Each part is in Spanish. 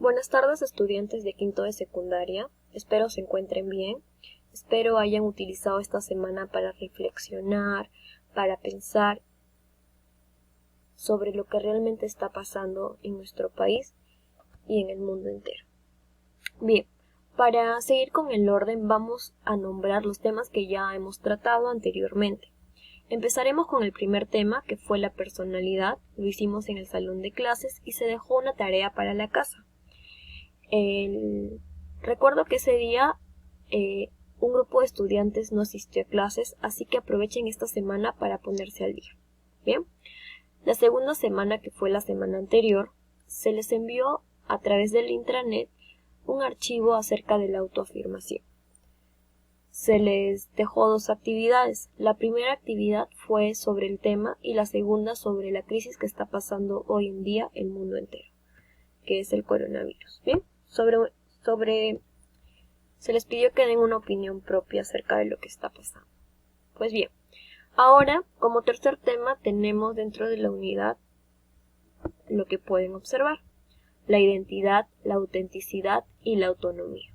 Buenas tardes, estudiantes de quinto de secundaria. Espero se encuentren bien. Espero hayan utilizado esta semana para reflexionar, para pensar sobre lo que realmente está pasando en nuestro país y en el mundo entero. Bien, para seguir con el orden vamos a nombrar los temas que ya hemos tratado anteriormente. Empezaremos con el primer tema, que fue la personalidad. Lo hicimos en el salón de clases y se dejó una tarea para la casa. Recuerdo que ese día un grupo de estudiantes no asistió a clases, así que aprovechen esta semana para ponerse al día. Bien, la segunda semana, que fue la semana anterior, se les envió a través del intranet un archivo acerca de la autoafirmación. Se les dejó dos actividades. La primera actividad fue sobre el tema y la segunda sobre la crisis que está pasando hoy en día el mundo entero, que es el coronavirus. Bien, se les pidió que den una opinión propia acerca de lo que está pasando. Pues bien, ahora como tercer tema tenemos dentro de la unidad lo que pueden observar: la identidad, la autenticidad y la autonomía.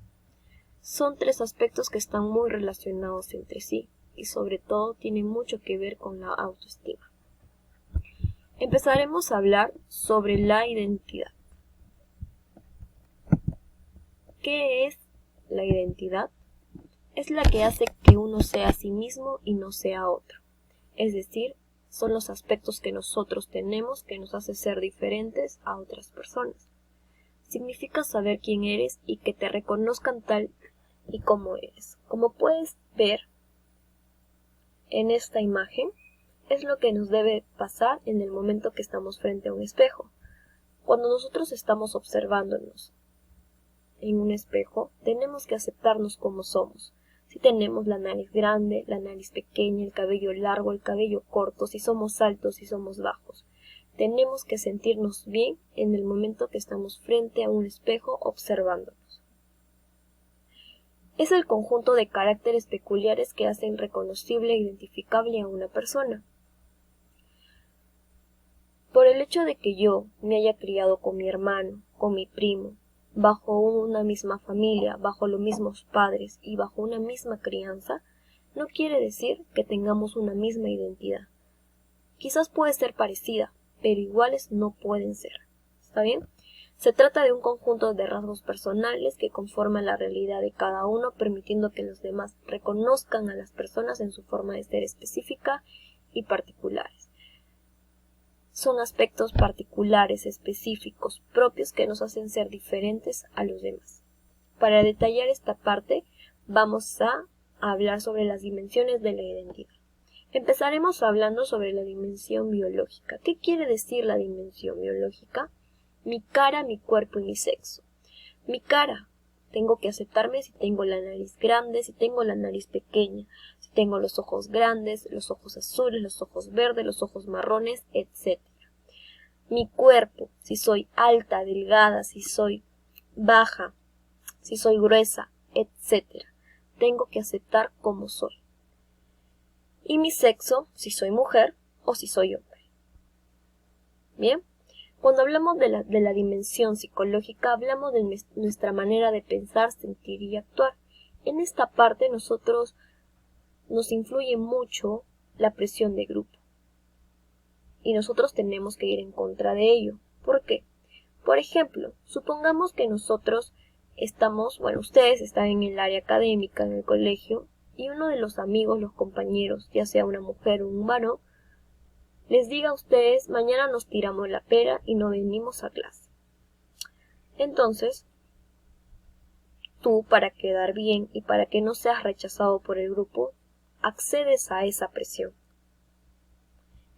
Son tres aspectos que están muy relacionados entre sí y sobre todo tienen mucho que ver con la autoestima. Empezaremos a hablar sobre la identidad. ¿Qué es la identidad? Es la que hace que uno sea a sí mismo y no sea otro. Es decir, son los aspectos que nosotros tenemos que nos hace ser diferentes a otras personas. Significa saber quién eres y que te reconozcan tal y como eres. Como puedes ver en esta imagen, es lo que nos debe pasar en el momento que estamos frente a un espejo. Cuando nosotros estamos observándonos en un espejo, tenemos que aceptarnos como somos. Si tenemos la nariz grande, la nariz pequeña, el cabello largo, el cabello corto, si somos altos, si somos bajos. Tenemos que sentirnos bien en el momento que estamos frente a un espejo observándonos. Es el conjunto de caracteres peculiares que hacen reconocible e identificable a una persona. Por el hecho de que yo me haya criado con mi hermano, con mi primo, bajo una misma familia, bajo los mismos padres y bajo una misma crianza, no quiere decir que tengamos una misma identidad. Quizás puede ser parecida, pero iguales no pueden ser. ¿Está bien? Se trata de un conjunto de rasgos personales que conforman la realidad de cada uno, permitiendo que los demás reconozcan a las personas en su forma de ser específica y particulares. Son aspectos particulares, específicos, propios que nos hacen ser diferentes a los demás. Para detallar esta parte, vamos a hablar sobre las dimensiones de la identidad. Empezaremos hablando sobre la dimensión biológica. ¿Qué quiere decir la dimensión biológica? Mi cara, mi cuerpo y mi sexo. Mi cara. Tengo que aceptarme si tengo la nariz grande, si tengo la nariz pequeña, si tengo los ojos grandes, los ojos azules, los ojos verdes, los ojos marrones, etc. Mi cuerpo, si soy alta, delgada, si soy baja, si soy gruesa, etc. Tengo que aceptar como soy. Y mi sexo, si soy mujer o si soy hombre. Bien. Cuando hablamos de la dimensión psicológica, hablamos de nuestra manera de pensar, sentir y actuar. En esta parte nos influye mucho la presión de grupo. Y nosotros tenemos que ir en contra de ello. ¿Por qué? Por ejemplo, supongamos que nosotros ustedes están en el área académica, en el colegio, y uno de los amigos, los compañeros, ya sea una mujer o un varón, les diga a ustedes: mañana nos tiramos la pera y no venimos a clase. Entonces, tú, para quedar bien y para que no seas rechazado por el grupo, accedes a esa presión.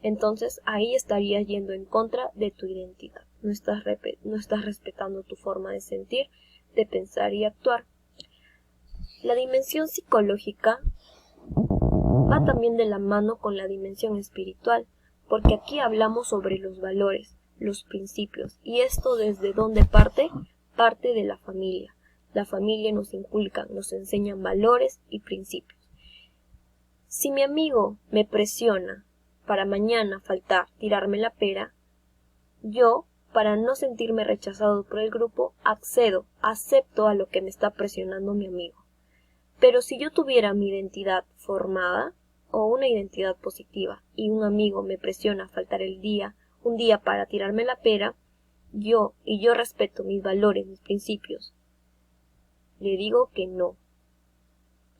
Entonces, ahí estarías yendo en contra de tu identidad. No estás respetando tu forma de sentir, de pensar y actuar. La dimensión psicológica va también de la mano con la dimensión espiritual, porque aquí hablamos sobre los valores, los principios, y esto ¿desde dónde parte? Parte de la familia. La familia nos inculca, nos enseñan valores y principios. Si mi amigo me presiona para mañana faltar, tirarme la pera, yo, para no sentirme rechazado por el grupo, acepto a lo que me está presionando mi amigo. Pero si yo tuviera mi identidad formada o una identidad positiva y un amigo me presiona a faltar un día para tirarme la pera, yo respeto mis valores, mis principios, le digo que no.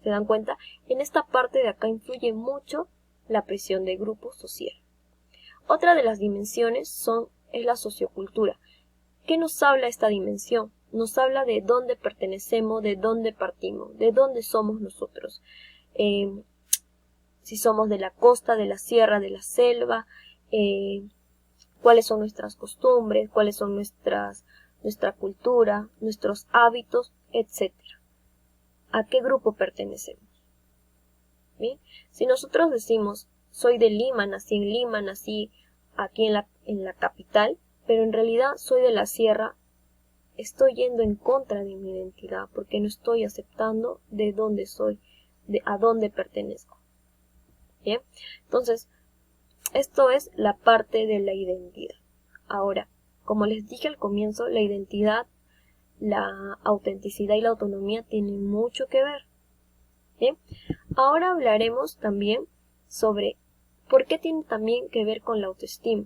¿Se dan cuenta? En esta parte de acá influye mucho la presión de grupo social. Otra de las dimensiones es la sociocultura. ¿Qué nos habla esta dimensión? Nos habla de dónde pertenecemos, de dónde partimos, de dónde somos nosotros. Si somos de la costa, de la sierra, de la selva, cuáles son nuestras costumbres, cuáles son nuestra cultura, nuestros hábitos, etc. ¿A qué grupo pertenecemos? ¿Bien? Si nosotros decimos, soy de Lima, nací aquí en la capital, pero en realidad soy de la sierra, estoy yendo en contra de mi identidad, porque no estoy aceptando de dónde soy, a dónde pertenezco. ¿Bien? Entonces, esto es la parte de la identidad. Ahora, como les dije al comienzo, la identidad, la autenticidad y la autonomía tienen mucho que ver. ¿Bien? Ahora hablaremos también sobre por qué tiene también que ver con la autoestima.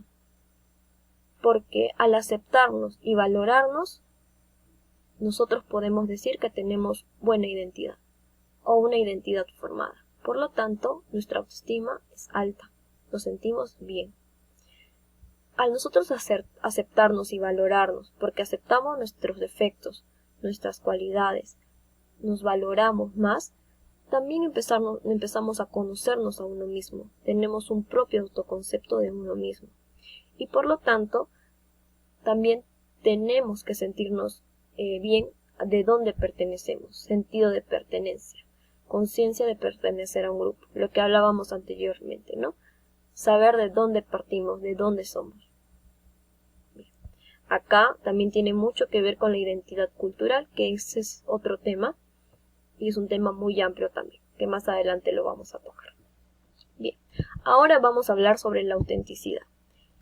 Porque al aceptarnos y valorarnos, nosotros podemos decir que tenemos buena identidad o una identidad formada. Por lo tanto, nuestra autoestima es alta, nos sentimos bien. Al nosotros aceptarnos y valorarnos, porque aceptamos nuestros defectos, nuestras cualidades, nos valoramos más, también empezamos a conocernos a uno mismo, tenemos un propio autoconcepto de uno mismo. Y por lo tanto, también tenemos que sentirnos bien de dónde pertenecemos, sentido de pertenencia, conciencia de pertenecer a un grupo, lo que hablábamos anteriormente, ¿no? Saber de dónde partimos, de dónde somos. Bien. Acá también tiene mucho que ver con la identidad cultural, que ese es otro tema, y es un tema muy amplio también, que más adelante lo vamos a tocar. Bien, ahora vamos a hablar sobre la autenticidad.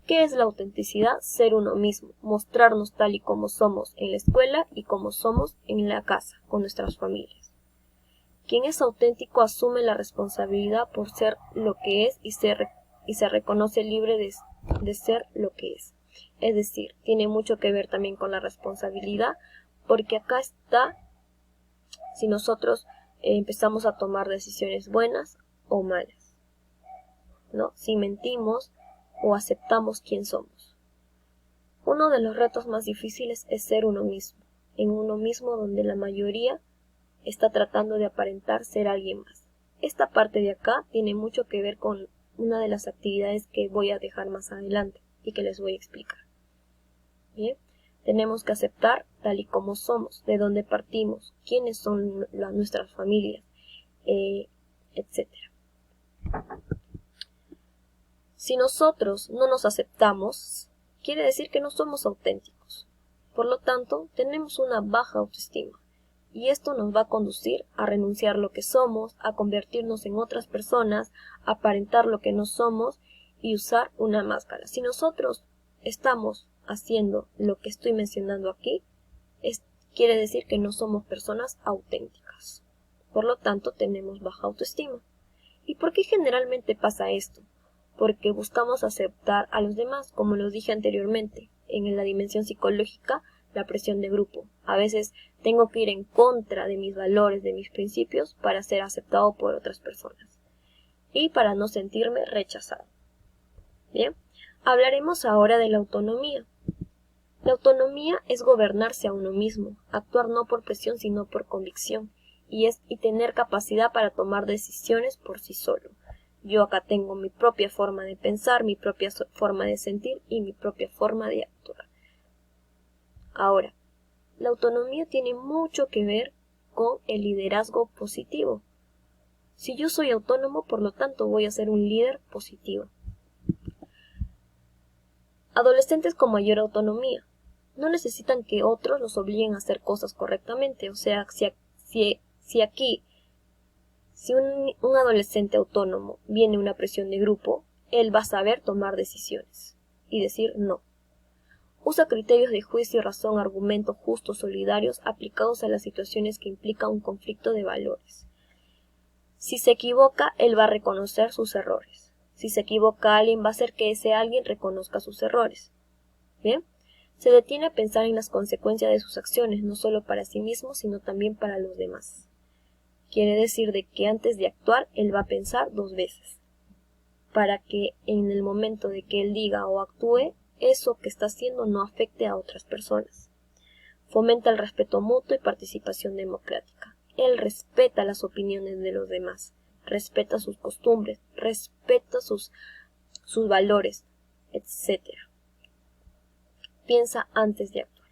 ¿Qué es la autenticidad? Ser uno mismo, mostrarnos tal y como somos en la escuela y como somos en la casa, con nuestras familias. Quien es auténtico asume la responsabilidad por ser lo que es y se reconoce libre de ser lo que es. Es decir, tiene mucho que ver también con la responsabilidad, porque acá está si nosotros empezamos a tomar decisiones buenas o malas, ¿no? Si mentimos o aceptamos quién somos. Uno de los retos más difíciles es ser uno mismo, en uno mismo donde la mayoría está tratando de aparentar ser alguien más. Esta parte de acá tiene mucho que ver con una de las actividades que voy a dejar más adelante y que les voy a explicar. Bien, tenemos que aceptar tal y como somos, de dónde partimos, quiénes son nuestras familias, etc. Si nosotros no nos aceptamos, quiere decir que no somos auténticos. Por lo tanto, tenemos una baja autoestima. Y esto nos va a conducir a renunciar lo que somos, a convertirnos en otras personas, a aparentar lo que no somos y usar una máscara. Si nosotros estamos haciendo lo que estoy mencionando aquí, quiere decir que no somos personas auténticas. Por lo tanto, tenemos baja autoestima. ¿Y por qué generalmente pasa esto? Porque buscamos aceptar a los demás, como lo dije anteriormente, en la dimensión psicológica, la presión de grupo. A veces tengo que ir en contra de mis valores, de mis principios, para ser aceptado por otras personas y para no sentirme rechazado. Bien, hablaremos ahora de la autonomía. La autonomía es gobernarse a uno mismo, actuar no por presión sino por convicción, y tener capacidad para tomar decisiones por sí solo. Yo acá tengo mi propia forma de pensar, mi propia forma de sentir y mi propia forma de actuar. Ahora, la autonomía tiene mucho que ver con el liderazgo positivo. Si yo soy autónomo, por lo tanto voy a ser un líder positivo. Adolescentes con mayor autonomía no necesitan que otros los obliguen a hacer cosas correctamente. O sea, si un adolescente autónomo viene una presión de grupo, él va a saber tomar decisiones y decir no. Usa criterios de juicio, razón, argumentos justos, solidarios, aplicados a las situaciones que implican un conflicto de valores. Si se equivoca, él va a reconocer sus errores. Si se equivoca alguien, va a hacer que ese alguien reconozca sus errores. ¿Bien? Se detiene a pensar en las consecuencias de sus acciones, no solo para sí mismo, sino también para los demás. Quiere decir de que antes de actuar, él va a pensar 2 veces, para que en el momento de que él diga o actúe, eso que está haciendo no afecte a otras personas. Fomenta el respeto mutuo y participación democrática. Él respeta las opiniones de los demás, respeta sus costumbres, respeta sus valores, etc. Piensa antes de actuar.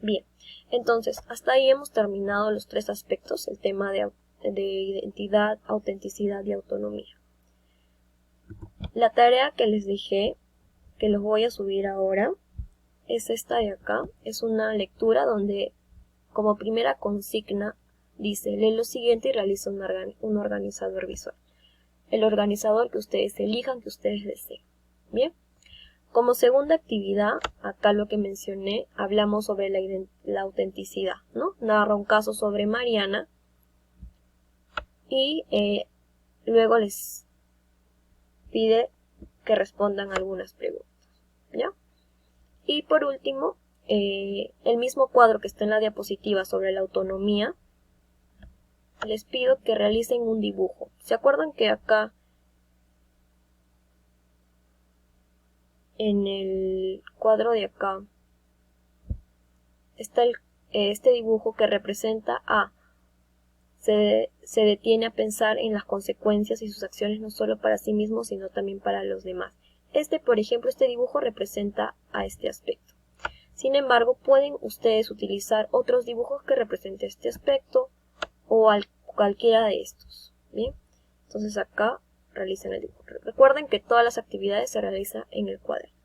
Bien, entonces hasta ahí hemos terminado los 3 aspectos, el tema de identidad, autenticidad y autonomía. La tarea que les dejé, que los voy a subir ahora, es esta de acá. Es una lectura donde como primera consigna dice: lee lo siguiente y realiza un organizador visual. El organizador que ustedes elijan, que ustedes deseen. Bien. Como segunda actividad, acá lo que mencioné, hablamos sobre la autenticidad, ¿no? Narra un caso sobre Mariana y luego les pide que respondan algunas preguntas, ¿ya? Y por último, el mismo cuadro que está en la diapositiva sobre la autonomía, les pido que realicen un dibujo. ¿Se acuerdan que acá en el cuadro de acá está este dibujo que representa a se detiene a pensar en las consecuencias y sus acciones no solo para sí mismo, sino también para los demás? Por ejemplo, este dibujo representa a este aspecto. Sin embargo, pueden ustedes utilizar otros dibujos que representen este aspecto o cualquiera de estos. Bien, entonces acá realicen el dibujo. Recuerden que todas las actividades se realizan en el cuaderno.